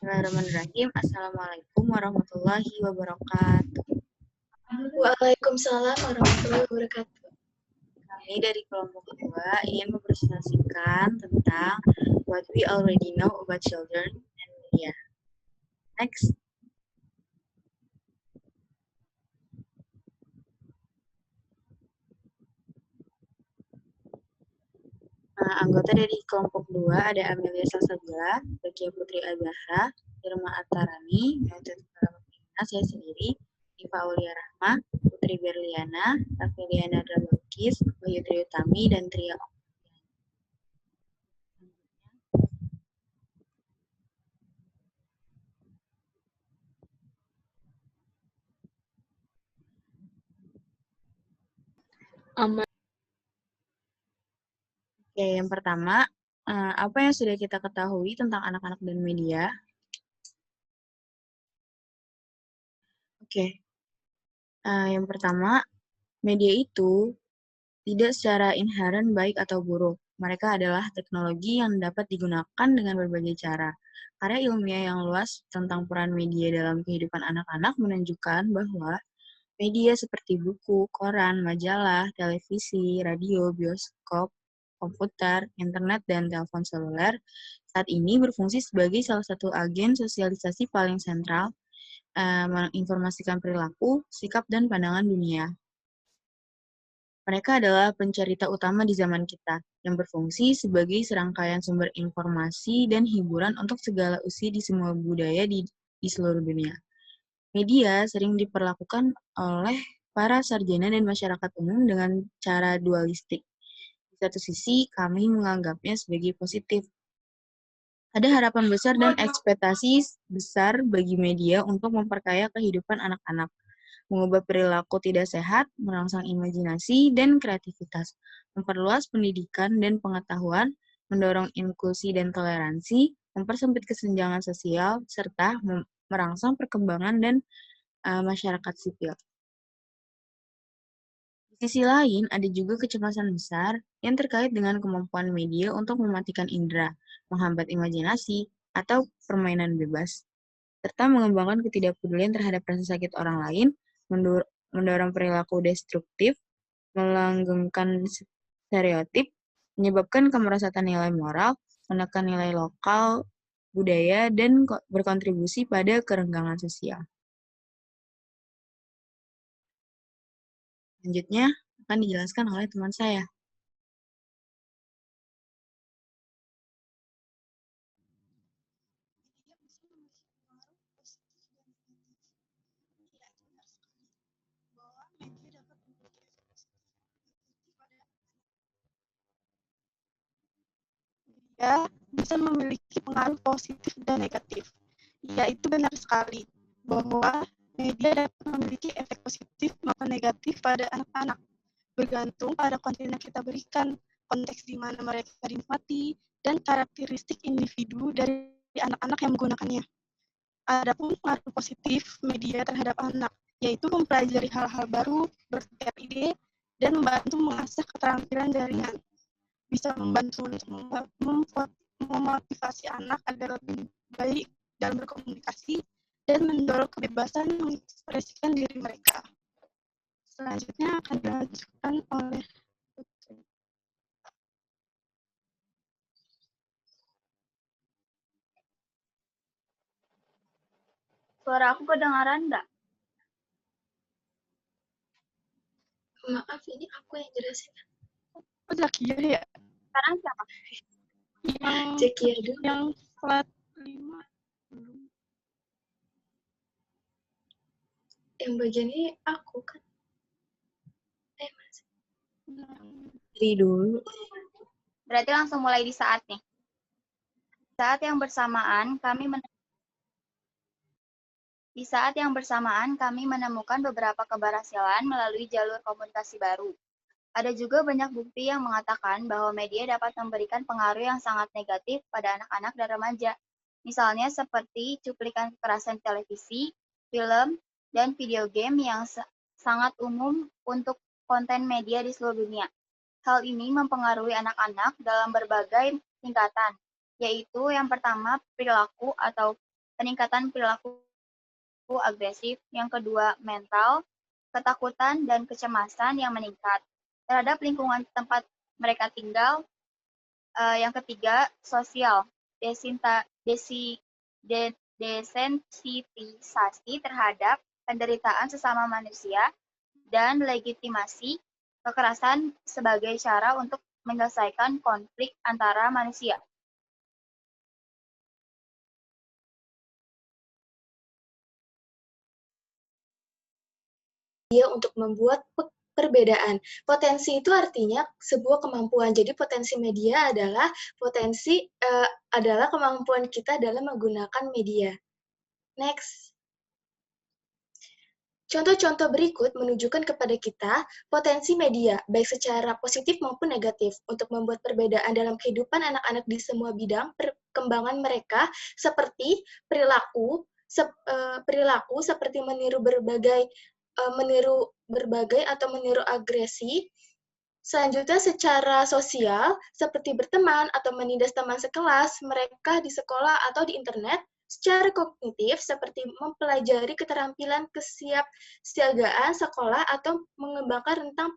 Bismillahirrahmanirrahim. Assalamualaikum warahmatullahi wabarakatuh. Waalaikumsalam warahmatullahi wabarakatuh. Kami dari kelompok kedua ingin mempresentasikan tentang what we already know about children and media. Next. Anggota dari kelompok 2 ada Amelia Salsabila, Zakia Putri Azahra, Irma Atarani, saya sendiri, Diva Aulia Rahma, Putri Berliana, Rafeliana Drabakis, Bayu Triutami, dan Tria. Oke, yang pertama, apa yang sudah kita ketahui tentang anak-anak dan media? Oke, yang pertama, media itu tidak secara inheren baik atau buruk. Mereka adalah teknologi yang dapat digunakan dengan berbagai cara. Karya ilmiah yang luas tentang peran media dalam kehidupan anak-anak menunjukkan bahwa media seperti buku, koran, majalah, televisi, radio, bioskop, komputer, internet, dan telepon seluler saat ini berfungsi sebagai salah satu agen sosialisasi paling sentral, menginformasikan perilaku, sikap, dan pandangan dunia. Mereka adalah pencerita utama di zaman kita, yang berfungsi sebagai serangkaian sumber informasi dan hiburan untuk segala usia di semua budaya di seluruh dunia. Media sering diperlakukan oleh para sarjana dan masyarakat umum dengan cara dualistik. Di satu sisi, kami menganggapnya sebagai positif. Ada harapan besar dan ekspektasi besar bagi media untuk memperkaya kehidupan anak-anak, mengubah perilaku tidak sehat, merangsang imajinasi dan kreativitas, memperluas pendidikan dan pengetahuan, mendorong inklusi dan toleransi, mempersempit kesenjangan sosial, serta merangsang perkembangan dan masyarakat sipil. Di sisi lain, ada juga kecemasan besar yang terkait dengan kemampuan media untuk mematikan indera, menghambat imajinasi, atau permainan bebas, serta mengembangkan ketidakpedulian terhadap rasa sakit orang lain, mendorong perilaku destruktif, melanggengkan stereotip, menyebabkan kemerosotan nilai moral, menekan nilai lokal, budaya, dan berkontribusi pada kerenggangan sosial. Selanjutnya akan dijelaskan oleh teman saya. Ya, bisa memiliki pengaruh positif dan negatif. Ya, itu benar sekali bahwa media dapat memiliki efek positif maupun negatif pada anak-anak, bergantung pada konten yang kita berikan, konteks di mana mereka dinikmati, dan karakteristik individu dari anak-anak yang menggunakannya. Adapun pengaruh positif media terhadap anak, yaitu mempelajari hal-hal baru, bertukar ide, dan membantu mengasah keterampilan jaringan. Bisa membantu untuk memotivasi anak agar lebih baik dalam berkomunikasi dan mendorong kebebasan mengekspresikan diri mereka. Selanjutnya akan dilanjutkan oleh Putri. Suara aku kedengaran nggak? Maaf, ini aku yang jelasin. Oh, Zakia ya? Sekarang siapa? Zakia dulu. Yang plat 5 belum. Yang bagian ini aku kan. Mas. Dari dulu. Berarti langsung mulai di saat nih. Saat yang bersamaan kami menemukan beberapa keberhasilan melalui jalur komunikasi baru. Ada juga banyak bukti yang mengatakan bahwa media dapat memberikan pengaruh yang sangat negatif pada anak-anak dan remaja. Misalnya seperti cuplikan kekerasan televisi, film, dan video game yang sangat umum untuk konten media di seluruh dunia. Hal ini mempengaruhi anak-anak dalam berbagai tingkatan, yaitu yang pertama perilaku atau peningkatan perilaku agresif, yang kedua mental, ketakutan dan kecemasan yang meningkat terhadap lingkungan tempat mereka tinggal, yang ketiga sosial, desensitisasi terhadap penderitaan sesama manusia, dan legitimasi kekerasan sebagai cara untuk menyelesaikan konflik antara manusia. Dia untuk membuat perbedaan. Potensi itu artinya sebuah kemampuan. Jadi potensi media adalah adalah kemampuan kita dalam menggunakan media. Next. Contoh-contoh berikut menunjukkan kepada kita potensi media, baik secara positif maupun negatif, untuk membuat perbedaan dalam kehidupan anak-anak di semua bidang perkembangan mereka, seperti perilaku seperti meniru berbagai atau meniru agresi. Selanjutnya secara sosial, seperti berteman atau menindas teman sekelas, mereka di sekolah atau di internet. Secara kognitif, seperti mempelajari keterampilan kesiapsiagaan sekolah atau mengembangkan rentang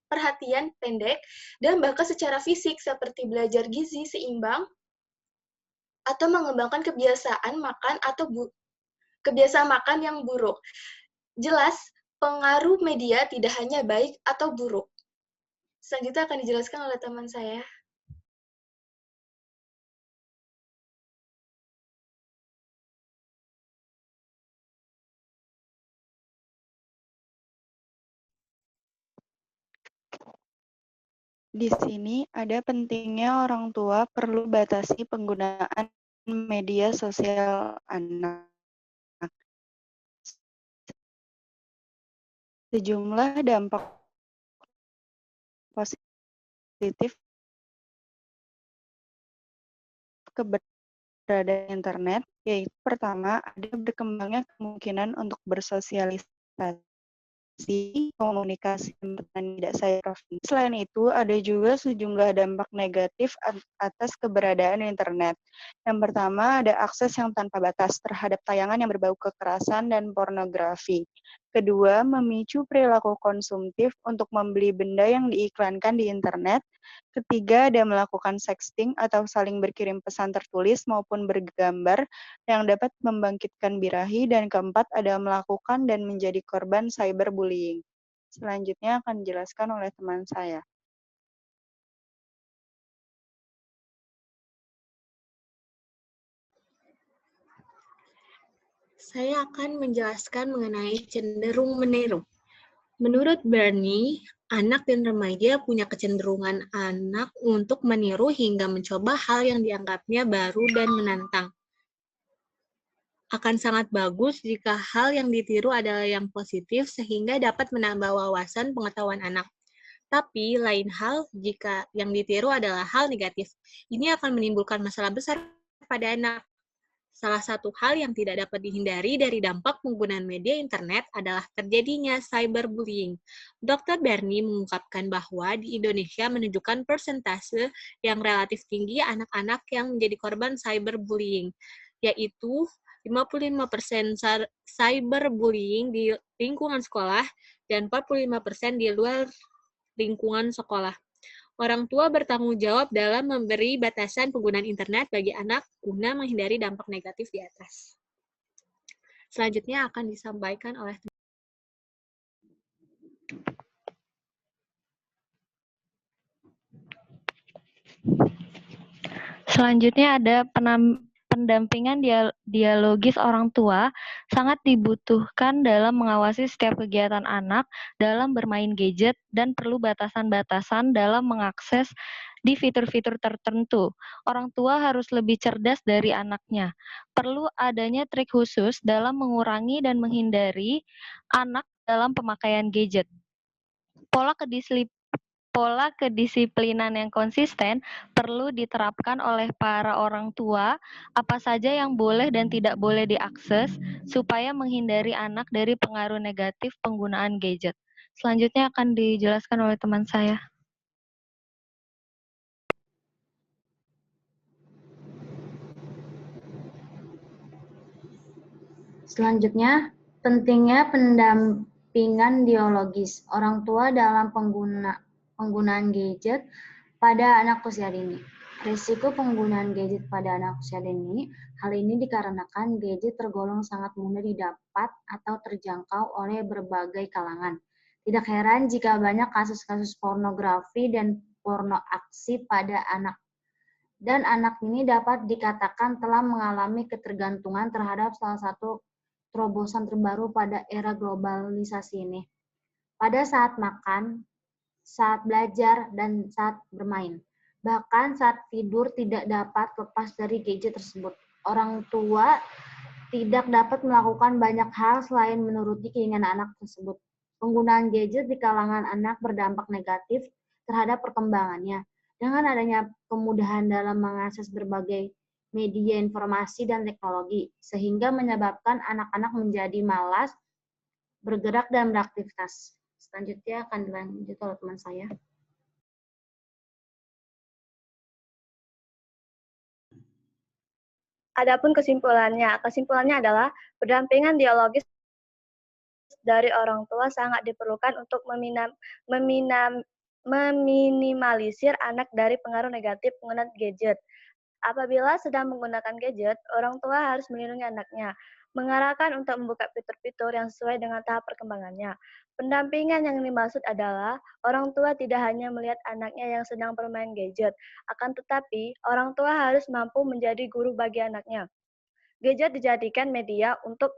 perhatian pendek, dan bahkan secara fisik, seperti belajar gizi seimbang, atau mengembangkan kebiasaan makan yang buruk. Jelas, pengaruh media tidak hanya baik atau buruk. Selanjutnya akan dijelaskan oleh teman saya. Di sini ada pentingnya orang tua perlu batasi penggunaan media sosial anak. Sejumlah dampak positif keberadaan internet, yaitu pertama, ada berkembangnya kemungkinan untuk bersosialisasi, komunikasi dan tidak saya profil. Selain itu, ada juga sejumlah dampak negatif atas keberadaan internet. Yang pertama, ada akses yang tanpa batas terhadap tayangan yang berbau kekerasan dan pornografi. Kedua, memicu perilaku konsumtif untuk membeli benda yang diiklankan di internet. Ketiga, ada melakukan sexting atau saling berkirim pesan tertulis maupun bergambar yang dapat membangkitkan birahi. Dan keempat, ada melakukan dan menjadi korban cyberbullying. Selanjutnya akan dijelaskan oleh teman saya. Saya akan menjelaskan mengenai cenderung meniru. Menurut Bernie, anak dan remaja punya kecenderungan anak untuk meniru hingga mencoba hal yang dianggapnya baru dan menantang. Akan sangat bagus jika hal yang ditiru adalah yang positif sehingga dapat menambah wawasan pengetahuan anak. Tapi lain hal jika yang ditiru adalah hal negatif. Ini akan menimbulkan masalah besar pada anak. Salah satu hal yang tidak dapat dihindari dari dampak penggunaan media internet adalah terjadinya cyberbullying. Dr. Bernie mengungkapkan bahwa di Indonesia menunjukkan persentase yang relatif tinggi anak-anak yang menjadi korban cyberbullying, yaitu 55% cyberbullying di lingkungan sekolah dan 45% di luar lingkungan sekolah. Orang tua bertanggung jawab dalam memberi batasan penggunaan internet bagi anak guna menghindari dampak negatif di atas. Selanjutnya akan disampaikan oleh Selanjutnya ada pendampingan dialogis orang tua sangat dibutuhkan dalam mengawasi setiap kegiatan anak dalam bermain gadget dan perlu batasan-batasan dalam mengakses di fitur-fitur tertentu. Orang tua harus lebih cerdas dari anaknya. Perlu adanya trik khusus dalam mengurangi dan menghindari anak dalam pemakaian gadget. Pola kedisiplinan yang konsisten perlu diterapkan oleh para orang tua, apa saja yang boleh dan tidak boleh diakses, supaya menghindari anak dari pengaruh negatif penggunaan gadget. Selanjutnya akan dijelaskan oleh teman saya. Selanjutnya, pentingnya pendampingan biologis orang tua dalam penggunaan gadget pada anak usia dini. Risiko penggunaan gadget pada anak usia dini, hal ini dikarenakan gadget tergolong sangat mudah didapat atau terjangkau oleh berbagai kalangan. Tidak heran jika banyak kasus-kasus pornografi dan porno aksi pada anak. Dan anak ini dapat dikatakan telah mengalami ketergantungan terhadap salah satu terobosan terbaru pada era globalisasi ini. Pada saat makan, saat belajar, dan saat bermain. Bahkan saat tidur tidak dapat lepas dari gadget tersebut. Orang tua tidak dapat melakukan banyak hal selain menuruti keinginan anak tersebut. Penggunaan gadget di kalangan anak berdampak negatif terhadap perkembangannya. Dengan adanya kemudahan dalam mengakses berbagai media informasi dan teknologi, sehingga menyebabkan anak-anak menjadi malas bergerak dan beraktivitas. Selanjutnya akan dilanjut oleh teman saya. Adapun kesimpulannya adalah pendampingan dialogis dari orang tua sangat diperlukan untuk meminimalisir anak dari pengaruh negatif penggunaan gadget. Apabila sedang menggunakan gadget, orang tua harus melindungi anaknya, mengarahkan untuk membuka fitur-fitur yang sesuai dengan tahap perkembangannya. Pendampingan yang dimaksud adalah orang tua tidak hanya melihat anaknya yang sedang bermain gadget, akan tetapi orang tua harus mampu menjadi guru bagi anaknya. Gadget dijadikan media untuk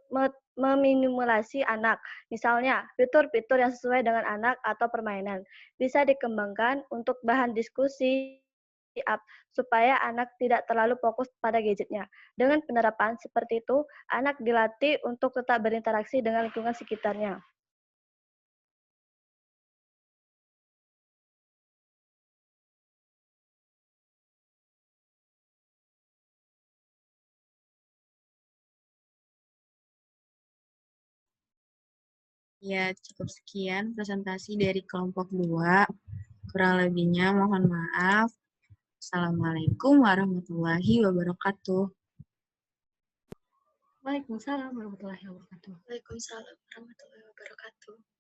meminimalisasi anak. Misalnya, fitur-fitur yang sesuai dengan anak atau permainan bisa dikembangkan untuk bahan diskusi supaya anak tidak terlalu fokus pada gadgetnya. Dengan penerapan seperti itu, anak dilatih untuk tetap berinteraksi dengan lingkungan sekitarnya. Ya, cukup sekian presentasi dari kelompok 2. Kurang lebihnya mohon maaf. Assalamualaikum warahmatullahi wabarakatuh. Waalaikumsalam warahmatullahi wabarakatuh. Waalaikumsalam warahmatullahi wabarakatuh.